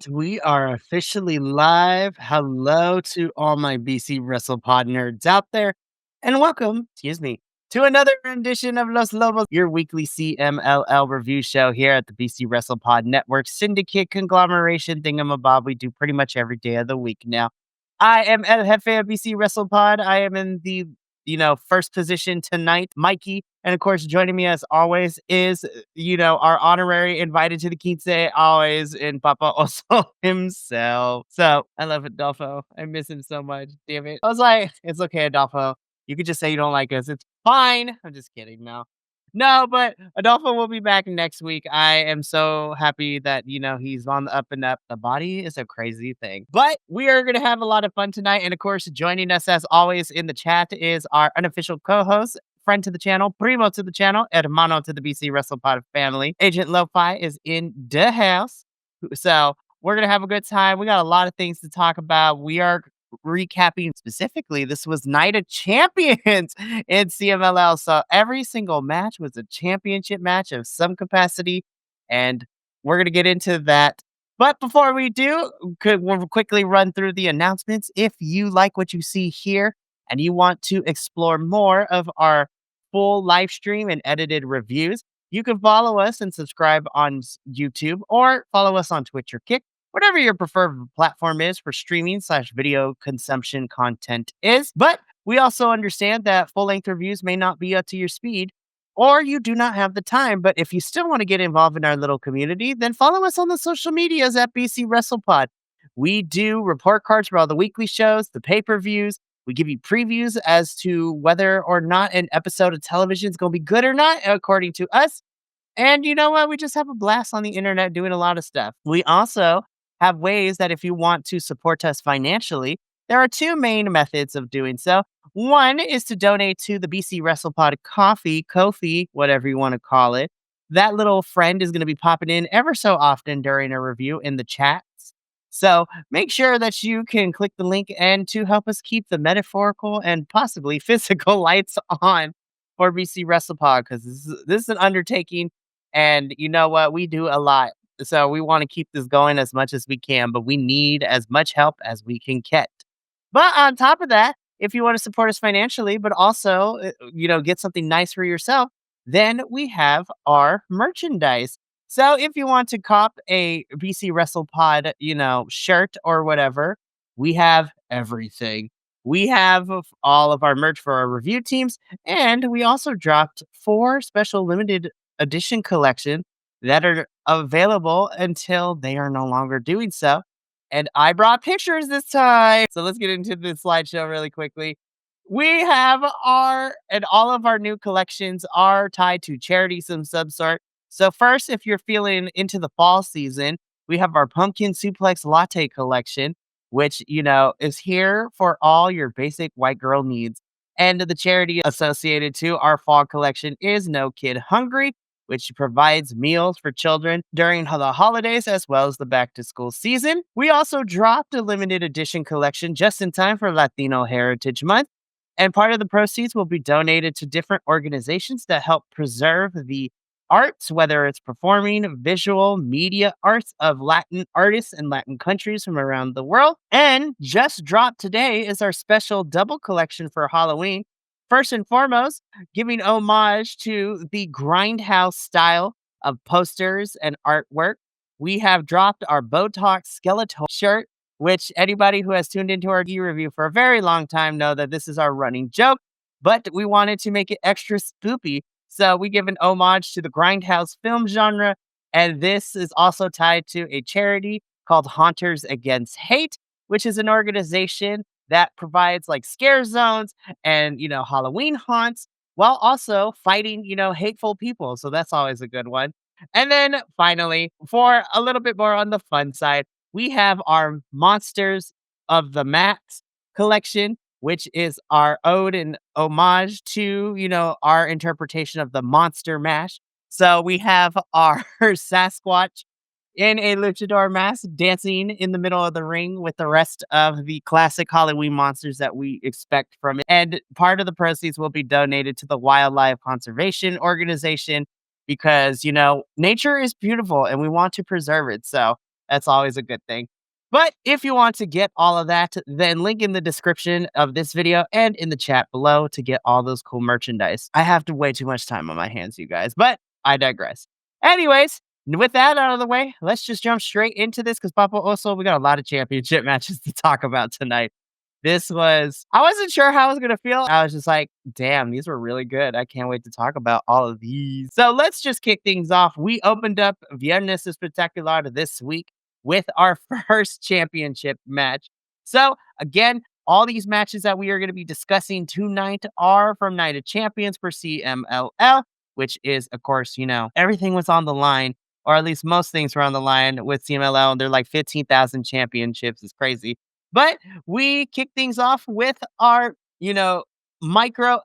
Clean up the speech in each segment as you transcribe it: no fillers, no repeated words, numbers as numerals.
And we are officially live. Hello to all my BC Wrestle Pod nerds out there. And welcome, to another rendition of Los Lobos, your weekly CMLL review show here at the BC Wrestle Pod Network Syndicate conglomeration thingamabob we do pretty much every day of the week now. I am El Jefe of BC Wrestle Pod. I am in the first position tonight, Mikey. And of course, joining me as always is, our honorary invited to the quince always in Papa Oso himself. So I love Adolfo. I miss him so much. Damn it. I was like, it's okay, Adolfo. You could just say you don't like us. It's fine. I'm just kidding. No, but Adolfo will be back next week. I am so happy that, he's on the up and up. The body is a crazy thing. But we are going to have a lot of fun tonight. And of course, joining us as always in the chat is our unofficial co-host, friend to the channel, primo to the channel, hermano to the BC WrestlePod family. Agent Lo-Fi is in the house. So we're going to have a good time. We got a lot of things to talk about. We are recapping specifically, this was Night of Champions in CMLL. So every single match was a championship match of some capacity, and we're going to get into that. But before we do, we'll quickly run through the announcements. If you like what you see here and you want to explore more of our full live stream and edited reviews, you can follow us and subscribe on YouTube or follow us on Twitch or Kick. Whatever your preferred platform is for streaming/video consumption content is. But we also understand that full-length reviews may not be up to your speed, or you do not have the time. But if you still want to get involved in our little community, then follow us on the social medias at BC WrestlePod. We do report cards for all the weekly shows, the pay-per-views. We give you previews as to whether or not an episode of television is going to be good or not, according to us. And you know what? We just have a blast on the internet doing a lot of stuff. We also have ways that if you want to support us financially, there are two main methods of doing so. One is to donate to the BC WrestlePod Ko-fi, whatever you want to call it. That little friend is going to be popping in ever so often during a review in the chats. So make sure that you can click the link and to help us keep the metaphorical and possibly physical lights on for BC WrestlePod, because this is an undertaking. And you know what? We do a lot. So we want to keep this going as much as we can, but we need as much help as we can get. But on top of that, if you want to support us financially, but also, get something nice for yourself, then we have our merchandise. So if you want to cop a BC WrestlePod, shirt or whatever, we have everything. We have all of our merch for our review teams, and we also dropped 4 special limited edition collection that are available until they are no longer doing so. And I brought pictures this time. So let's get into the slideshow really quickly. We have all of our new collections are tied to charities of some sort. So first, if you're feeling into the fall season, we have our Pumpkin Suplex Latte collection, which, is here for all your basic white girl needs. And the charity associated to our fall collection is No Kid Hungry, which provides meals for children during the holidays as well as the back-to-school season. We also dropped a limited edition collection just in time for Latino Heritage Month, and part of the proceeds will be donated to different organizations that help preserve the arts, whether it's performing, visual, media arts of Latin artists in Latin countries from around the world. And just dropped today is our special double collection for Halloween. First and foremost, giving homage to the grindhouse style of posters and artwork, we have dropped our Botox Skeletor shirt, which anybody who has tuned into our review for a very long time know that this is our running joke, but we wanted to make it extra spoopy. So we give an homage to the grindhouse film genre, and this is also tied to a charity called Haunters Against Hate, which is an organization that provides like scare zones and, Halloween haunts while also fighting, hateful people. So that's always a good one. And then finally, for a little bit more on the fun side, we have our Monsters of the Max collection, which is our ode and homage to, our interpretation of the Monster Mash. So we have our Sasquatch in a luchador mask dancing in the middle of the ring with the rest of the classic Halloween monsters that we expect from it. And part of the proceeds will be donated to the Wildlife Conservation Organization because, nature is beautiful and we want to preserve it. So That's always a good thing. But if you want to get all of that, then link in the description of this video and in the chat below to get all those cool merchandise. I have way too much time on my hands, you guys, but I digress. Anyways, with that out of the way, let's just jump straight into this because Papa also, we got a lot of championship matches to talk about tonight. I wasn't sure how I was going to feel. I was just like, damn, these were really good. I can't wait to talk about all of these. So let's just kick things off. We opened up Viernes Espectacular this week with our first championship match. So again, all these matches that we are going to be discussing tonight are from Night of Champions for CMLL, which is, of course, everything was on the line, or at least most things were on the line with CMLL. And they're like 15,000 championships. It's crazy. But we kick things off with our, micro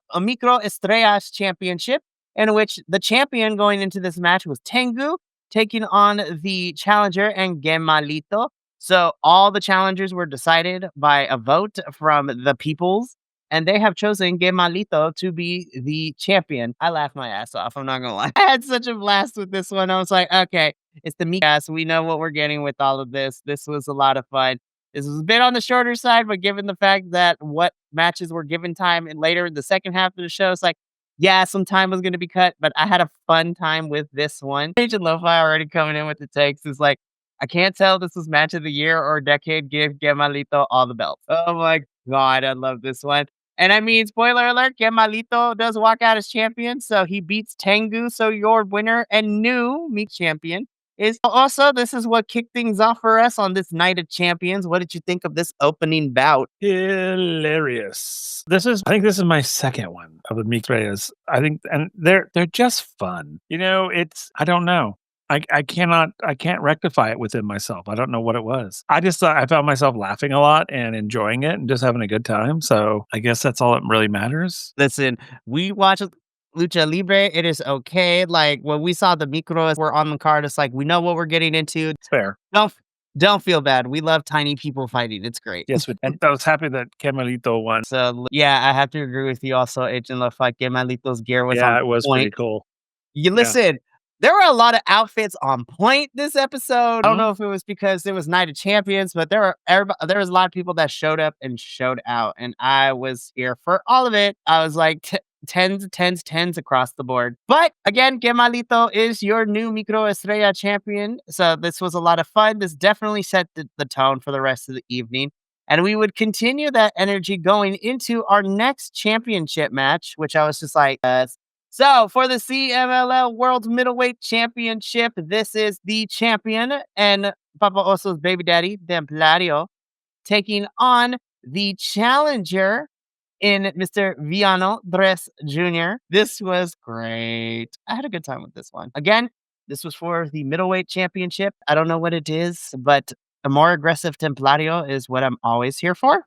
estrellas championship, in which the champion going into this match was Tengu, taking on the challenger and Gemalito. So all the challengers were decided by a vote from the peoples, and they have chosen Gemalito to be the champion. I laughed my ass off. I'm not gonna lie. I had such a blast with this one. I was like, okay, it's the Mikas. We know what we're getting with all of this. This was a lot of fun. This was a bit on the shorter side, but given the fact that what matches were given time and later in the second half of the show, it's like, yeah, some time was going to be cut, but I had a fun time with this one. Agent Lo-Fi already coming in with the takes. Is like, I can't tell this was match of the year or decade. Give Gemalito all the belts. Oh my God, I love this one. And I mean, spoiler alert, Gemalito does walk out as champion, so he beats Tengu. So your winner and new meet champion is also, this is what kicked things off for us on this Night of Champions. What did you think of this opening bout? Hilarious. I think this is my second one of the Meek Reyes. I think, and they're just fun. I don't know. I can't rectify it within myself. I don't know what it was. I just thought I found myself laughing a lot and enjoying it and just having a good time. So I guess that's all that really matters. Listen, we watched Lucha Libre. It is okay. Like when we saw the micros were on the card, it's like we know what we're getting into. It's fair. Don't feel bad. We love tiny people fighting. It's great. Yes, and I was happy that Gemalito won. So yeah, I have to agree with you. Also, Agent Love Fight Gemalito's gear was it was point. pretty cool. You listen. There were a lot of outfits on point this episode. I don't know if it was because it was Night of Champions, but there was a lot of people that showed up and showed out, and I was here for all of it. I was like tens across the board. But again, Gemalito is your new Micro Estrella champion, so this was a lot of fun. This definitely set the tone for the rest of the evening. And we would continue that energy going into our next championship match, which I was just like, so for the CMLL World Middleweight Championship, this is the champion and Papa Oso's baby daddy, Templario, taking on the challenger in Mr. Viano Dres Jr. This was great. I had a good time with this one. Again, this was for the middleweight championship. I don't know what it is, but a more aggressive Templario is what I'm always here for.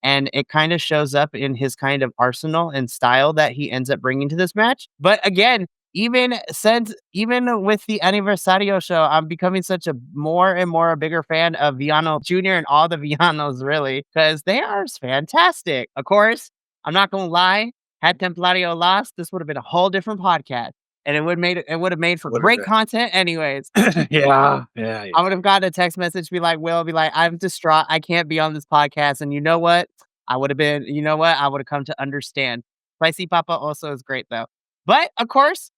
And it kind of shows up in his kind of arsenal and style that he ends up bringing to this match. But again, even with the Aniversario show, I'm becoming such a more and more a bigger fan of Viano Jr. and all the Vianos, really, because they are fantastic. Of course, I'm not going to lie. Had Templario lost, this would have been a whole different podcast. And it would have made for great content anyways. Yeah. I would have gotten a text message, be like, I'm distraught. I can't be on this podcast. And you know what? I would have come to understand. Spicy Papa also is great though. But of course,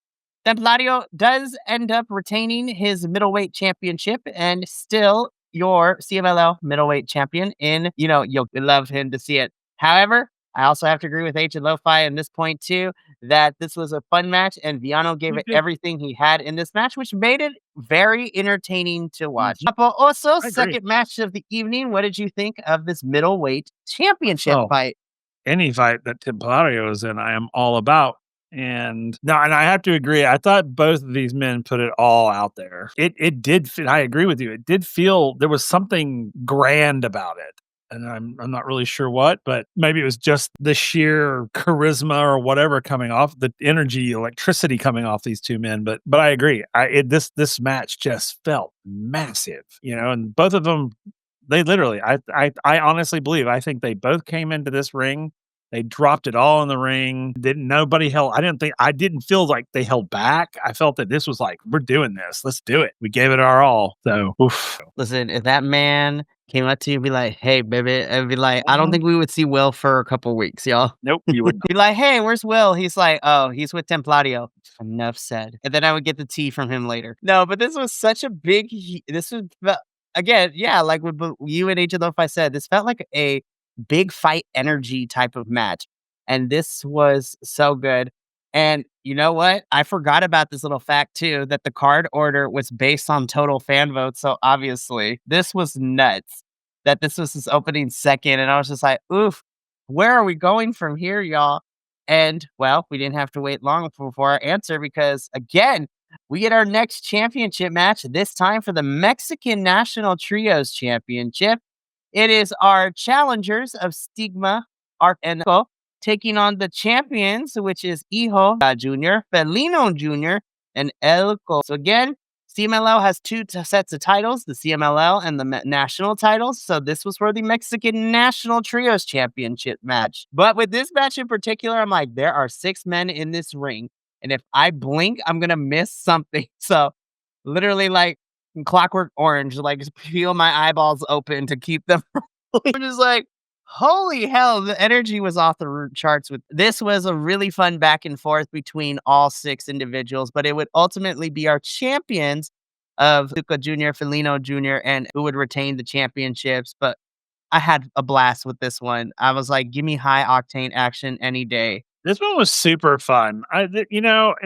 Templario does end up retaining his middleweight championship and still your CMLL middleweight champion you'll love him to see it. However, I also have to agree with H and Lo-Fi in this point too, that this was a fun match and Viano gave it everything he had in this match, which made it very entertaining to watch. Papa also, second match of the evening. What did you think of this middleweight championship fight? Any fight that Templario is in, I am all about. And I have to agree. I thought both of these men put it all out there. It did fit. I agree with you. It did feel there was something grand about it. And I'm not really sure what, but maybe it was just the sheer charisma or whatever coming off, the energy, electricity coming off these two men. But I agree. This match just felt massive, and both of them, they literally, I honestly believe, I think they both came into this ring They dropped it all in the ring. Nobody held. I didn't feel like they held back. I felt that this was like, we're doing this. Let's do it. We gave it our all. So, oof. Listen, if that man came up to you and be like, "Hey, baby," I'd be like, I don't Mhm. think we would see Will for a couple weeks, y'all. Nope, you would Be like, "Hey, where's Will?" He's like, "Oh, he's with Templario." Enough said. And then I would get the tea from him later. No, but this was such a big this was again, yeah, like what you and Agent Lo-Fi said, this felt like a big fight energy type of match. And this was so good. And you know what? I forgot about this little fact too, that the card order was based on total fan votes. So obviously, this was nuts that this was his opening second. And I was just like, oof, where are we going from here, y'all? And well, we didn't have to wait long for our answer because again, we get our next championship match, this time for the Mexican National Trios Championship. It is our challengers of Stigma, Arc and Co, taking on the champions, which is Hijo Jr., Felino Jr., and El Co. So again, CMLL has two sets of titles, the CMLL and the national titles. So this was for the Mexican National Trios Championship match. But with this match in particular, I'm like, there are 6 men in this ring. And if I blink, I'm going to miss something. So literally like Clockwork Orange, like just peel my eyeballs open to keep them. I'm just like, holy hell, the energy was off the charts with this was a really fun back and forth between all 6 individuals, but it would ultimately be our champions of Luca Jr., Felino Jr., and who would retain the championships. But I had a blast with this one. I was like, give me high octane action any day. This one was super fun. And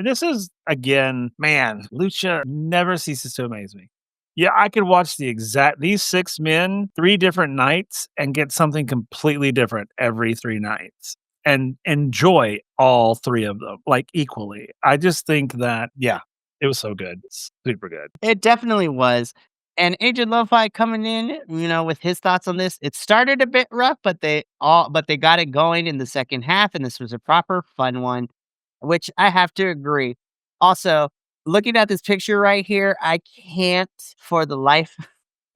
this is again, man, Lucha never ceases to amaze me. Yeah, I could watch these 6 men 3 different nights and get something completely different every 3 nights and enjoy all 3 of them like equally. I just think that, yeah, it was so good. It's super good. It definitely was. And Agent Lo-Fi coming in, with his thoughts on this. It started a bit rough, but they got it going in the second half, and this was a proper fun one, which I have to agree. Also, looking at this picture right here, I can't for the life of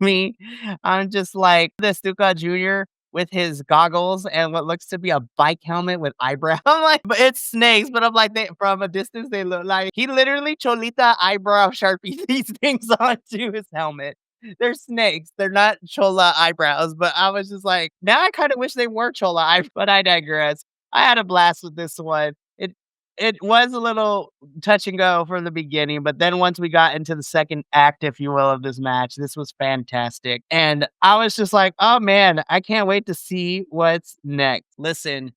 me. I'm just like the Stuka Jr. with his goggles and what looks to be a bike helmet with eyebrow. I'm like, but it's snakes, but I'm like, from a distance, they look like he literally Cholita eyebrow sharpie these things onto his helmet. They're snakes. They're not Chola eyebrows, but I was just like, now I kind of wish they were Chola eyebrows, but I digress. I had a blast with this one. It was a little touch and go from the beginning, but then once we got into the second act, if you will, of this match, this was fantastic. And I was just like, oh man, I can't wait to see what's next. Listen,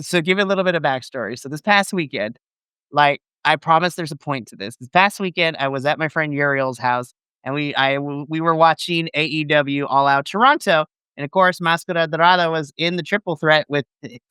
so give you a little bit of backstory. So this past weekend, like, I promise there's a point to this. This past weekend, I was at my friend Uriel's house, and we were watching AEW All Out Toronto, and of course, Mascara Dorada was in the triple threat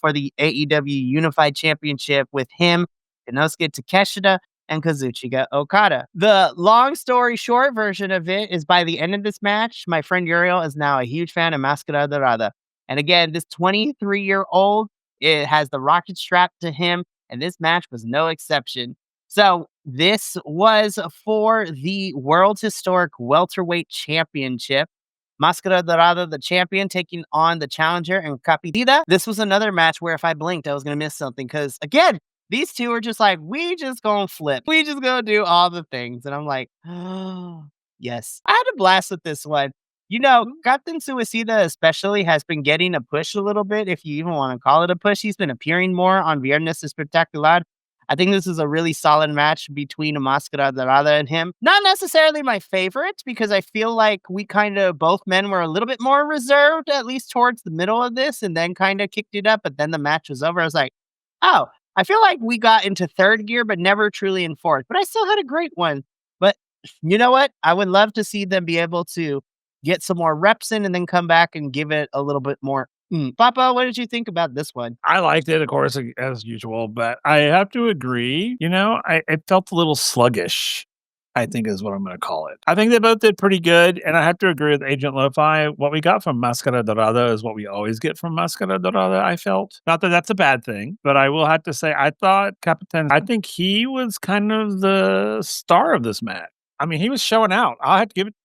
for the AEW Unified Championship with him, Inosuke Takeshita, and Kazuchika Okada. The long story short version of it is by the end of this match, my friend Uriel is now a huge fan of Mascara Dorada. And again, this 23-year-old, it has the rocket strapped to him, and this match was no exception. So this was for the World Historic Welterweight Championship. Mascara Dorada, the champion, taking on the challenger and Capitida. This was another match where if I blinked, I was going to miss something because, again, these two are just like, we just gonna flip. We just gonna do all the things. And I'm like, oh, yes. I had a blast with this one. Captain Suicida especially has been getting a push a little bit, if you even want to call it a push. He's been appearing more on Viernes Espectacular. I think this is a really solid match between Mascara Dorada and him. Not necessarily my favorite, because I feel like we kind of, both men were a little bit more reserved, at least towards the middle of this, and then kind of kicked it up. But then the match was over. I was like, oh, I feel like we got into third gear, but never truly in fourth. But I still had a great one. But you know what? I would love to see them be able to get some more reps in and then come back and give it a little bit more. Papa, what did you think about this one? I liked it, of course, as usual, but I have to agree, it felt a little sluggish, I think is what I'm gonna call it. I think they both did pretty good, and I have to agree with Agent Lo-Fi. What we got from Mascara Dorada is what we always get from Mascara Dorada, I felt. Not that that's a bad thing, but I will have to say, I think he was kind of the star of this match. I mean, he was showing out. I have to give it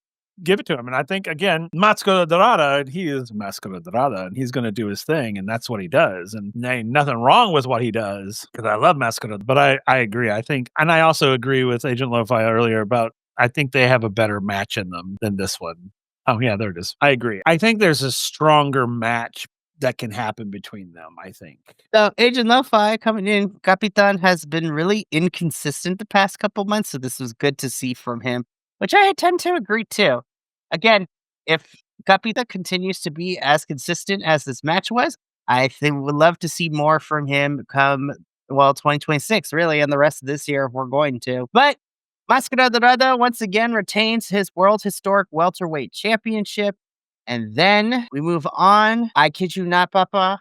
give it to him. And I think again, Mascara Dorada, he is Mascara Dorada, and he's going to do his thing, and that's what he does. And there ain't nothing wrong with what he does because I love Mascara. But I agree. I think, and I also agree with Agent Lo-Fi earlier about I think they have a better match in them than this one. Oh yeah, there it is. I agree. I think there's a stronger match that can happen between them. I think. So Agent Lo-Fi coming in, Capitan has been really inconsistent the past couple months, so this was good to see from him, which I tend to agree too. Again, if Capitan continues to be as consistent as this match was, I think would love to see more from him come 2026, really, and the rest of this year if we're going to. But Mascara Dorada once again retains his world historic welterweight championship. And then we move on. I kid you not, Papa.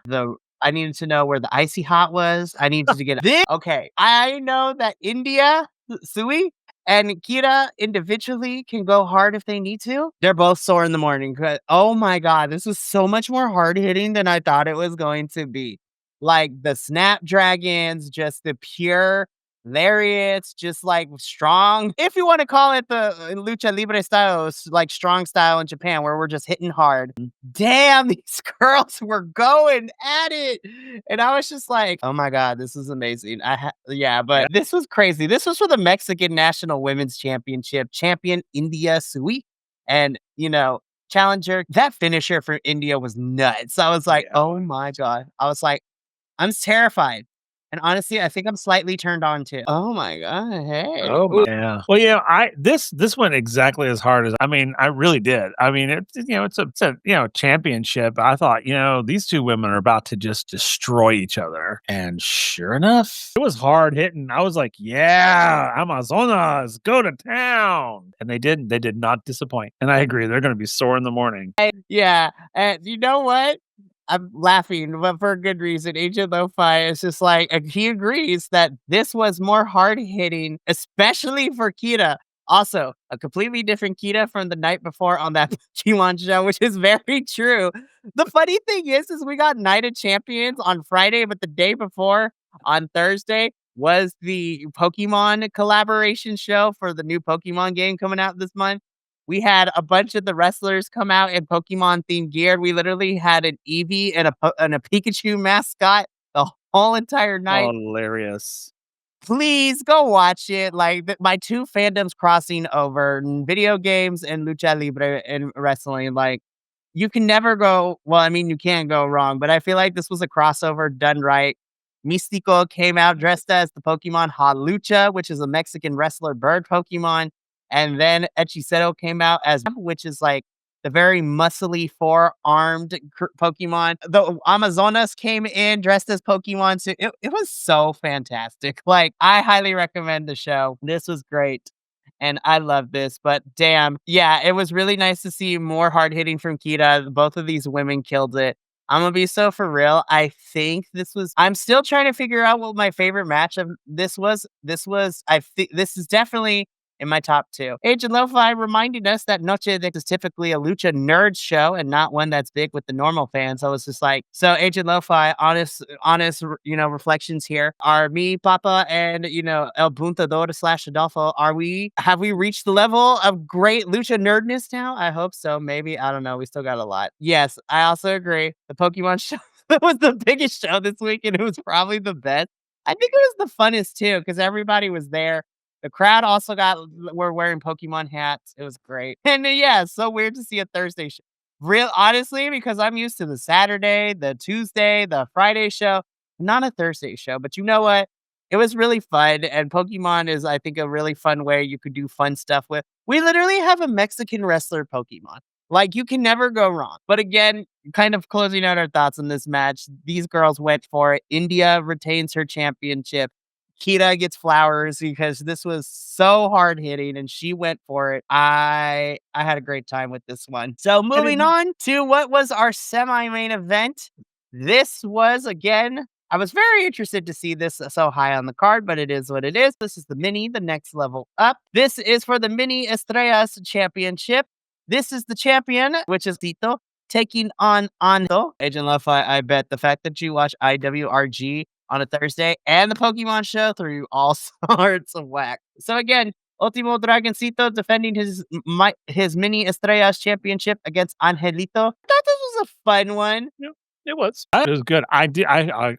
I needed to know where the icy hot was. I needed to get this. Okay, I know that India, Sui, and Kira individually can go hard if they need to. They're both sore in the morning. Oh my god, this was so much more hard hitting than I thought it was going to be. Like the snapdragons, just the pure lariats, just like strong. If you want to call it the lucha libre style, like strong style in Japan, where we're just hitting hard. Damn, these girls were going at it, and I was just like, "Oh my god, this is amazing!" Yeah, but this was crazy. This was for the Mexican National Women's Championship, champion India Sui, and challenger. That finisher for India was nuts. I was like, "Oh my god!" I was like, I'm terrified. And honestly, I think I'm slightly turned on too. Oh my god, hey. Oh my yeah. Well, yeah, this went exactly as hard as I mean, I really did. I mean, it's a championship. I thought, these two women are about to just destroy each other. And sure enough, it was hard hitting. I was like, yeah, Amazonas, go to town. And they did not disappoint. And I agree, they're gonna be sore in the morning. Yeah, and you know what? I'm laughing, but for a good reason. Agent Lo-Fi is just like, he agrees that this was more hard hitting, especially for Kita. Also, a completely different Kita from the night before on that G1 show, which is very true. The funny thing is we got Night of Champions on Friday, but the day before on Thursday was the Pokemon collaboration show for the new Pokemon game coming out this month. We had a bunch of the wrestlers come out in Pokemon themed gear. We literally had an Eevee and a Pikachu mascot the whole entire night. Hilarious. Please go watch it. Like my two fandoms crossing over video games and lucha libre and wrestling. Like you can never go. Well, I mean, you can't go wrong, but I feel like this was a crossover done right. Místico came out dressed as the Pokemon Halucha, which is a Mexican wrestler bird Pokemon. And then Hechicero came out as, which is like the very muscly four-armed Pokemon. The Amazonas came in dressed as Pokemon too. It was so fantastic. Like, I highly recommend the show. This was great. And I love this, but damn. Yeah, it was really nice to see more hard hitting from Kita. Both of these women killed it. I'm gonna be so for real. I think I'm still trying to figure out what my favorite match of this was. I think this is definitely in my top two. Agent Lo-Fi reminding us that Noche de is typically a lucha nerd show and not one that's big with the normal fans. I was just like, so Agent Lo-Fi, honest, reflections here. Are me, Papa, and, El Buntador / Adolfo, have we reached the level of great lucha nerdness now? I hope so. Maybe. I don't know. We still got a lot. Yes, I also agree. The Pokemon show was the biggest show this week, and it was probably the best. I think it was the funnest too, because everybody was there. The crowd also were wearing Pokemon hats. It was great. And yeah, it's so weird to see a Thursday show. Real honestly, because I'm used to the Saturday, the Tuesday, the Friday show, not a Thursday show. But you know what? It was really fun. And Pokemon is, I think, a really fun way you could do fun stuff with. We literally have a Mexican wrestler Pokemon. Like, you can never go wrong. But again, kind of closing out our thoughts on this match, these girls went for it. India retains her championship. Kita gets flowers because this was so hard hitting and she went for it. I had a great time with this one. So moving on to what was our semi-main event. This was, again, I was very interested to see this so high on the card, but it is what it is. This is the next level up. This is for the Mini Estrellas Championship. This is the champion, which is Tito, taking on Ando. Agent Lo-Fi, I bet the fact that you watch IWRG on a Thursday and the Pokemon show threw all sorts of whack. So again, Ultimo Dragoncito defending his mini Estrellas championship against Angelito. I thought this was a fun one. Yeah, it was. It was good. I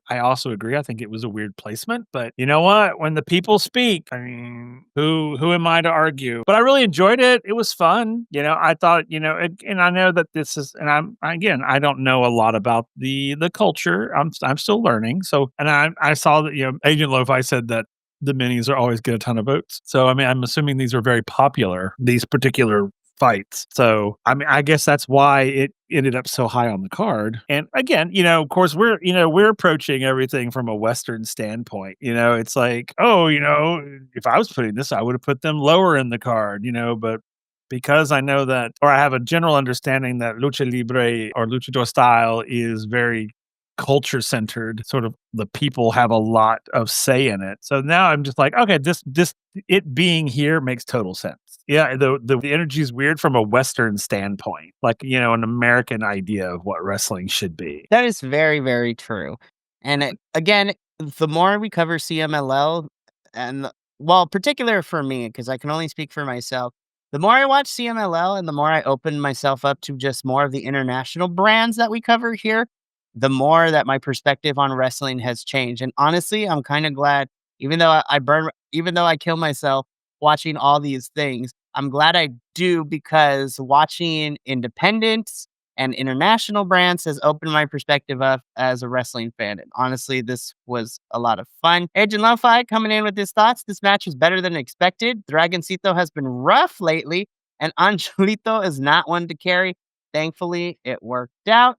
also agree. I think it was a weird placement, but you know what? When the people speak, I mean, who am I to argue? But I really enjoyed it. It was fun. I thought, and I know that this is, and again, I don't know a lot about the culture. I'm still learning. So, and I saw that Agent Lo-Fi said that the minis are always get a ton of votes. So, I mean, I'm assuming these are very popular. These particular fights. So, I mean, I guess that's why it ended up so high on the card. And again, of course, we're approaching everything from a Western standpoint. It's like, oh, if I was putting this, I would have put them lower in the card, but because I know that, or I have a general understanding that Lucha Libre or Luchador style is very culture centered, sort of the people have a lot of say in it. So now I'm just like, okay, this it being here makes total sense. Yeah, the energy is weird from a Western standpoint, like an American idea of what wrestling should be. That is very, very true. And again, the more we cover CMLL, and well, particular for me, because I can only speak for myself, the more I watch CMLL and the more I open myself up to just more of the international brands that we cover here, the more that my perspective on wrestling has changed. And honestly, I'm kind of glad, even though even though I kill myself watching all these things, I'm glad I do because watching independents and international brands has opened my perspective up as a wrestling fan. And honestly, this was a lot of fun. Agent Lo-Fi coming in with his thoughts. This match was better than expected. Dragoncito has been rough lately, and Angelito is not one to carry. Thankfully, it worked out.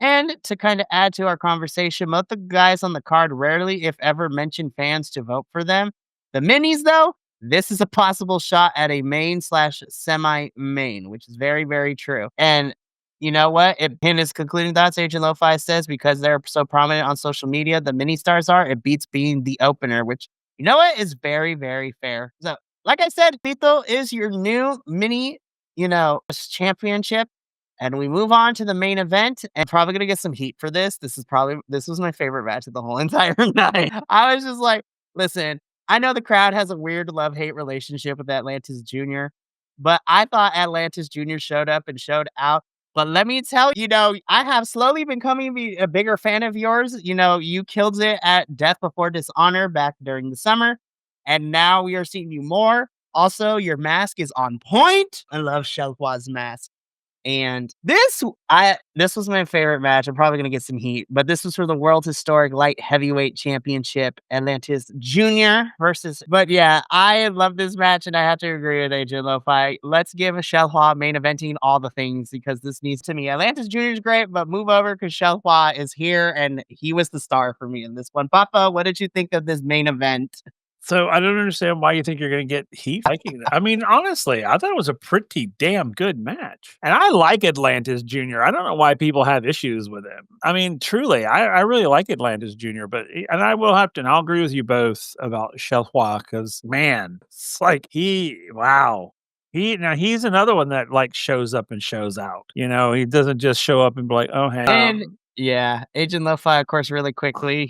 And to kind of add to our conversation, most of the guys on the card rarely, if ever, mention fans to vote for them. The minis, though, this is a possible shot at a main slash semi main, which is very, very true. And you know what? In his concluding thoughts, Agent Lo-Fi says because they're so prominent on social media, the mini stars are, it beats being the opener, which, you know what, is very, very fair. So, like I said, Tito is your new mini, championship. And we move on to the main event, and probably gonna get some heat for this. This was my favorite match of the whole entire night. I was just like, listen, I know the crowd has a weird love-hate relationship with Atlantis Jr., but I thought Atlantis Jr. showed up and showed out. But let me tell you, I have slowly been coming to be a bigger fan of yours. You killed it at Death Before Dishonor back during the summer, and now we are seeing you more. Also, your mask is on point. I love Shelqua's mask. And this was my favorite match. I'm probably gonna get some heat, but this was for the World Historic Light Heavyweight Championship, Atlantis Jr. versus. But yeah, I love this match, and I have to agree with AJ Lo-Fi. Let's give a Shelhua main eventing all the things because this needs to me. Atlantis Jr. is great, but move over because Shelhua is here, and he was the star for me in this one. Papa, what did you think of this main event? So I don't understand why you think you're going to get heat liking it. I mean, honestly, I thought it was a pretty damn good match. And I like Atlantis Jr. I don't know why people have issues with him. I mean, truly, I really like Atlantis Jr., and I will have to, and I'll agree with you both about Shelhua because, man, it's like wow. He's another one that like shows up and shows out. He doesn't just show up and be like, oh, hey. And yeah, Agent Lo-Fi, of course, really quickly.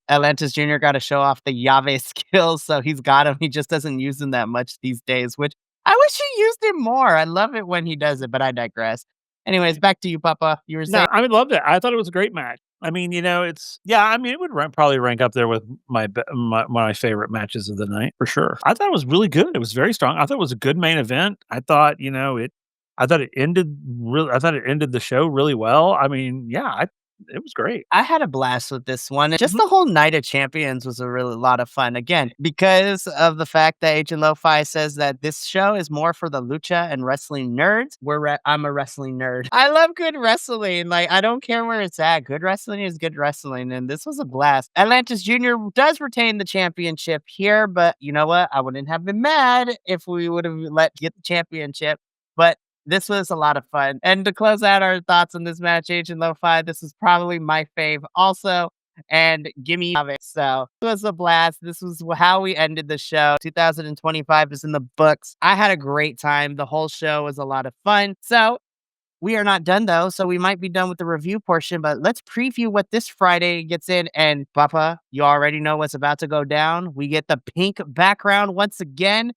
Atlantis Jr. got to show off the Yave skills, so he's got him. He just doesn't use them that much these days, which I wish he used him more. I love it when he does it, but I digress. Anyways, back to you, Papa. You were No, saying I loved it. I thought it was a great match. I mean, I mean, it would probably rank up there with my favorite matches of the night for sure. I thought it was really good. It was very strong. I thought it was a good main event. I thought, I thought it ended the show really well. I mean, yeah, it was great. I had a blast with this one. Just Mhm. the whole Night of Champions was a really lot of fun. Again, because of the fact that Agent Lo-Fi says that this show is more for the lucha and wrestling nerds. I'm a wrestling nerd. I love good wrestling. Like, I don't care where it's at. Good wrestling is good wrestling, and this was a blast. Atlantis Jr. does retain the championship here, but you know what? I wouldn't have been mad if we would have get the championship. But this was a lot of fun. And to close out our thoughts on this match, Agent Lo-Fi, this is probably my fave also. And gimme of it. So it was a blast. This was how we ended the show. 2025 is in the books. I had a great time. The whole show was a lot of fun. So we are not done though. So we might be done with the review portion, but let's preview what this Friday gets in. And Papa, you already know what's about to go down. We get the pink background once again.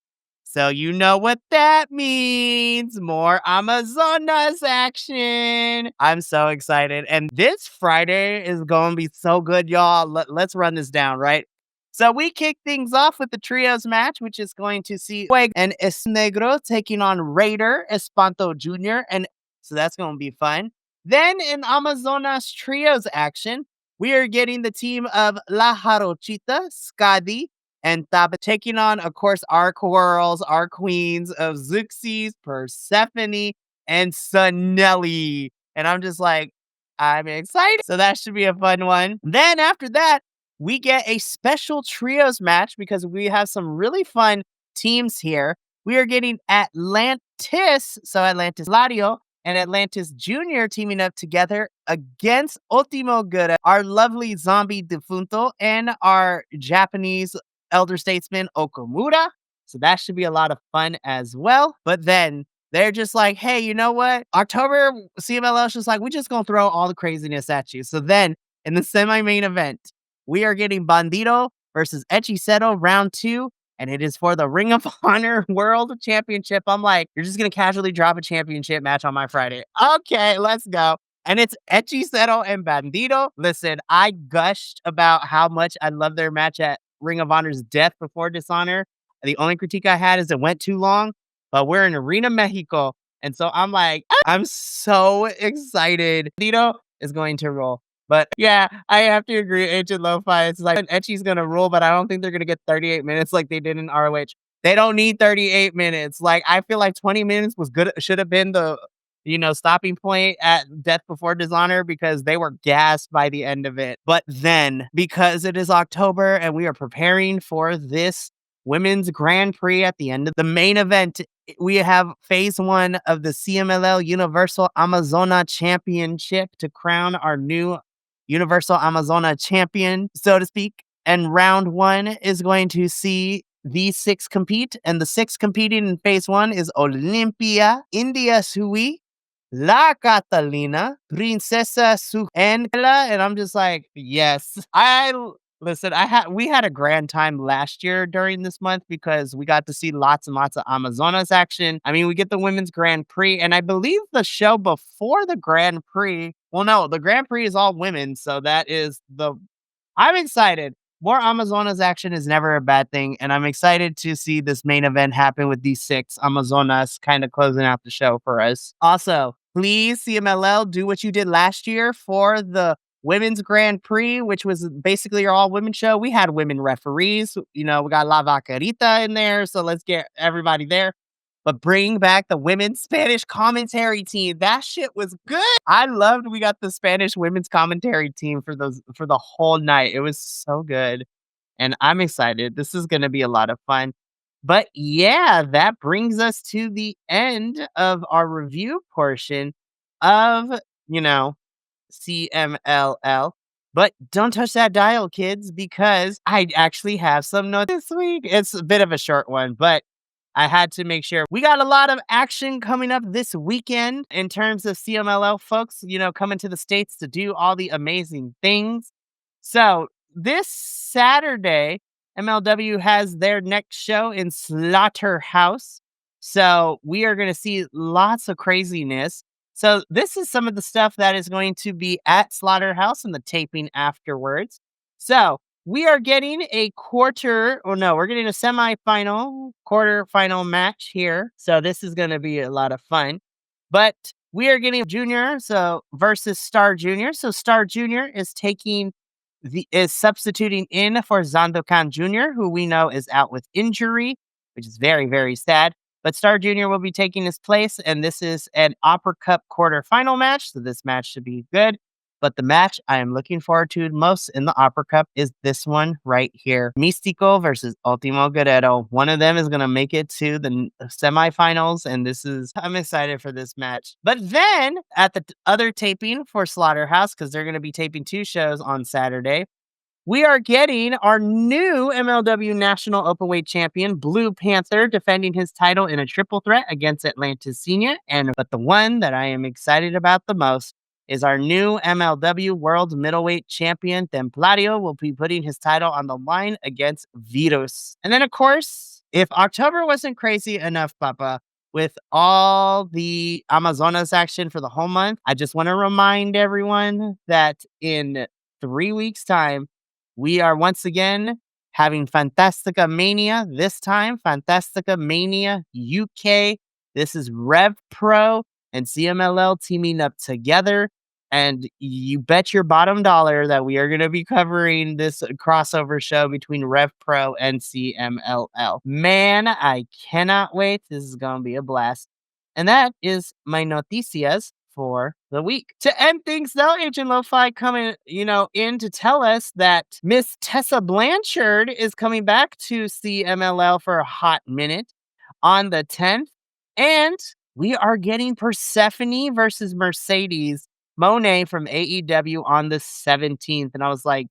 So you know what that means. More Amazonas action. I'm so excited. And this Friday is going to be so good, y'all. Let's run this down, right? So we kick things off with the trios match, which is going to see Fuego and Es Negro taking on Raider, Espanto Jr., and so that's going to be fun. Then in Amazonas trios action, we are getting the team of La Jarochita, Scadi, and Taba taking on, of course, our quarrels, our queens of Zuxis, Persephone, and Sunelli. And I'm just like, I'm excited. So that should be a fun one. Then after that, we get a special trios match because we have some really fun teams here. We are getting Atlantis, so Atlantis Ladio and Atlantis Jr. teaming up together against Ultimo Good, our lovely zombie defunto, and our Japanese elder statesman Okamura. So that should be a lot of fun as well. But then they're just like, hey, you know what? October CMLL is just like, we're just going to throw all the craziness at you. So then in the semi-main event, we are getting Bandido versus Hechicero round 2, and it is for the Ring of Honor World Championship. I'm like, you're just going to casually drop a championship match on my Friday. Okay, let's go. And it's Hechicero and Bandido. Listen, I gushed about how much I love their match at Ring of Honor's Death Before Dishonor. The only critique I had is it went too long, but we're in Arena Mexico. And so I'm like, I'm so excited. Bandido is going to roll. But yeah, I have to agree. Ancient Lo-Fi, it's like Etchy's gonna rule, but I don't think they're gonna get 38 minutes like they did in ROH. They don't need 38 minutes. Like I feel like 20 minutes was good. Should have been the stopping point at Death Before Dishonor because they were gassed by the end of it. But then because it is October and we are preparing for this women's Grand Prix at the end of the main event, we have phase 1 of the CMLL Universal Amazona Championship to crown our new Universal Amazona champion, so to speak. And round 1 is going to see these 6 compete. And the 6 competing in phase 1 is Olympia, India Sui, La Catalina, Princesa Su, and Kela. And I'm just like, yes. Listen, we had a grand time last year during this month because we got to see lots and lots of Amazonas action. I mean, we get the women's Grand Prix, and I believe the show before the Grand Prix. Well, no, the Grand Prix is all women, so that is I'm excited. More Amazonas action is never a bad thing, and I'm excited to see this main event happen with these 6 Amazonas kind of closing out the show for us. Also, please, CMLL, do what you did last year for the Women's Grand Prix, which was basically your all-women show. We had women referees. We got La Vaquerita in there, so let's get everybody there. But bring back the women's Spanish commentary team. That shit was good. I loved we got the Spanish women's commentary team for the whole night. It was so good. And I'm excited. This is going to be a lot of fun. But yeah, that brings us to the end of our review portion of, CMLL. But don't touch that dial, kids, because I actually have some notes this week. It's a bit of a short one, but I had to make sure. We got a lot of action coming up this weekend in terms of CMLL folks, coming to the States to do all the amazing things. So this Saturday, MLW has their next show in Slaughterhouse. So we are going to see lots of craziness. So this is some of the stuff that is going to be at Slaughterhouse and the taping afterwards. So we are getting we're getting a semifinal, quarterfinal match here. So this is going to be a lot of fun. But we are getting Junior, versus Star Junior. So Star Junior is substituting in for Zandokan Jr., who we know is out with injury, which is very, very sad. But Star Jr. will be taking his place, and this is an Opera Cup quarterfinal match, so this match should be good. But the match I am looking forward to most in the Opera Cup is this one right here. Místico versus Ultimo Guerrero. One of them is going to make it to the semifinals, and I'm excited for this match. But then, at the other taping for Slaughterhouse, because they're going to be taping 2 shows on Saturday, we are getting our new MLW National Openweight Champion, Blue Panther, defending his title in a triple threat against Atlantis Senior. But the one that I am excited about the most is our new MLW World Middleweight Champion, Templario, will be putting his title on the line against Virus. And then, of course, if October wasn't crazy enough, Papa, with all the Amazonas action for the whole month, I just want to remind everyone that in 3 weeks' time, we are once again having Fantastica Mania. This time, Fantastica Mania UK. This is Rev Pro and CMLL teaming up together. And you bet your bottom dollar that we are going to be covering this crossover show between Rev Pro and CMLL. Man, I cannot wait. This is going to be a blast. And that is my noticias for the week. To end things though, Agent Lo-Fi coming, in to tell us that Miss Tessa Blanchard is coming back to CMLL for a hot minute on the 10th. And we are getting Persephone versus Mercedes Monet from AEW on the 17th. And I was like,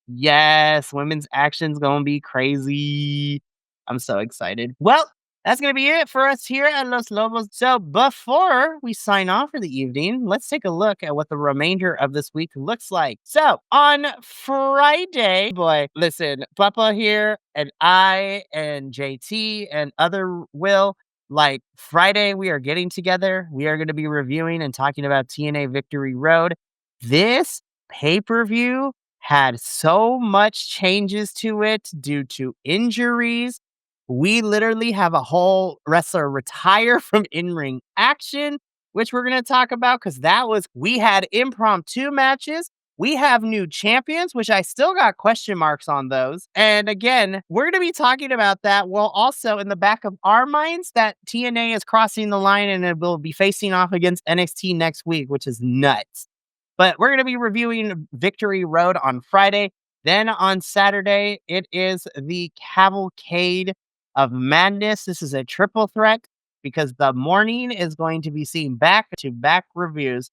yes, women's action's going to be crazy. I'm so excited. Well, that's going to be it for us here at Los Lobos. So before we sign off for the evening, let's take a look at what the remainder of this week looks like. So on Friday, boy, listen, Papa here and I and JT and other Will, like Friday, we are getting together. We are going to be reviewing and talking about TNA Victory Road. This pay-per-view had so much changes to it due to injuries. We literally have a whole wrestler retire from in-ring action, which we're going to talk about because we had impromptu matches. We have new champions, which I still got question marks on those. And again, we're going to be talking about that. Well, also in the back of our minds that TNA is crossing the line and it will be facing off against NXT next week, which is nuts. But we're going to be reviewing Victory Road on Friday. Then on Saturday, it is the Cavalcade of Madness. This is a triple threat because the morning is going to be seeing back-to-back reviews.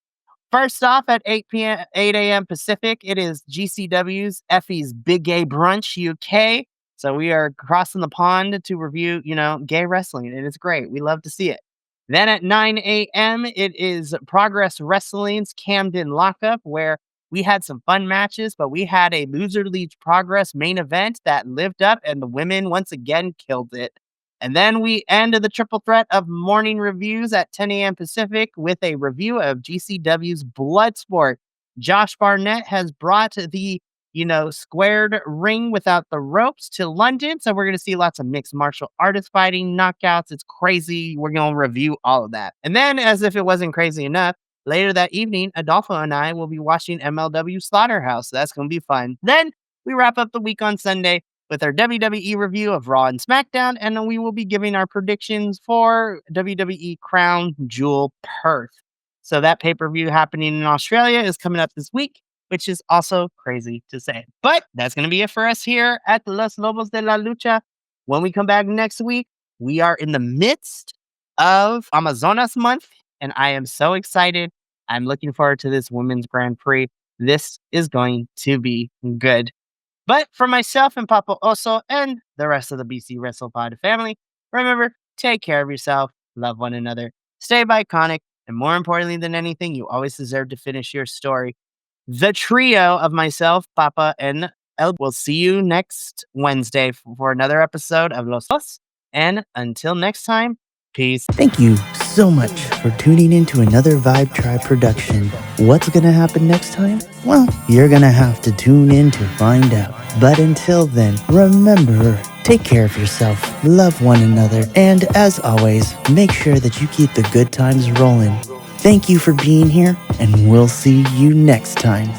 First off, at 8 a.m. Pacific, it is GCW's Effie's Big Gay Brunch UK. So we are crossing the pond to review, gay wrestling, and it's great. We love to see it. Then at 9 a.m., it is Progress Wrestling's Camden Lockup, where we had some fun matches, but we had a Loser Leads Progress main event that lived up, and the women once again killed it. And then we end the triple threat of morning reviews at 10 a.m. Pacific with a review of GCW's Bloodsport. Josh Barnett has brought the, squared ring without the ropes to London. So we're going to see lots of mixed martial artists fighting, knockouts. It's crazy. We're going to review all of that. And then, as if it wasn't crazy enough, later that evening, Adolfo and I will be watching MLW Slaughterhouse. So that's going to be fun. Then we wrap up the week on Sunday with our WWE review of Raw and SmackDown, and then we will be giving our predictions for WWE Crown Jewel Perth. So that pay-per-view happening in Australia is coming up this week, which is also crazy to say. But that's going to be it for us here at Los Lobos de la Lucha. When we come back next week, we are in the midst of Amazonas month, and I am so excited. I'm looking forward to this Women's Grand Prix. This is going to be good. But for myself and Papa Oso and the rest of the BC WrestlePod family, remember, take care of yourself, love one another, stay iconic, and more importantly than anything, you always deserve to finish your story. The trio of myself, Papa, and El will see you next Wednesday for another episode of Los Lobos. And until next time, peace. Thank you so much for tuning in to another Vibe Tribe production. What's going to happen next time? Well, you're going to have to tune in to find out. But until then, remember, take care of yourself, love one another, and as always, make sure that you keep the good times rolling. Thank you for being here, and we'll see you next time.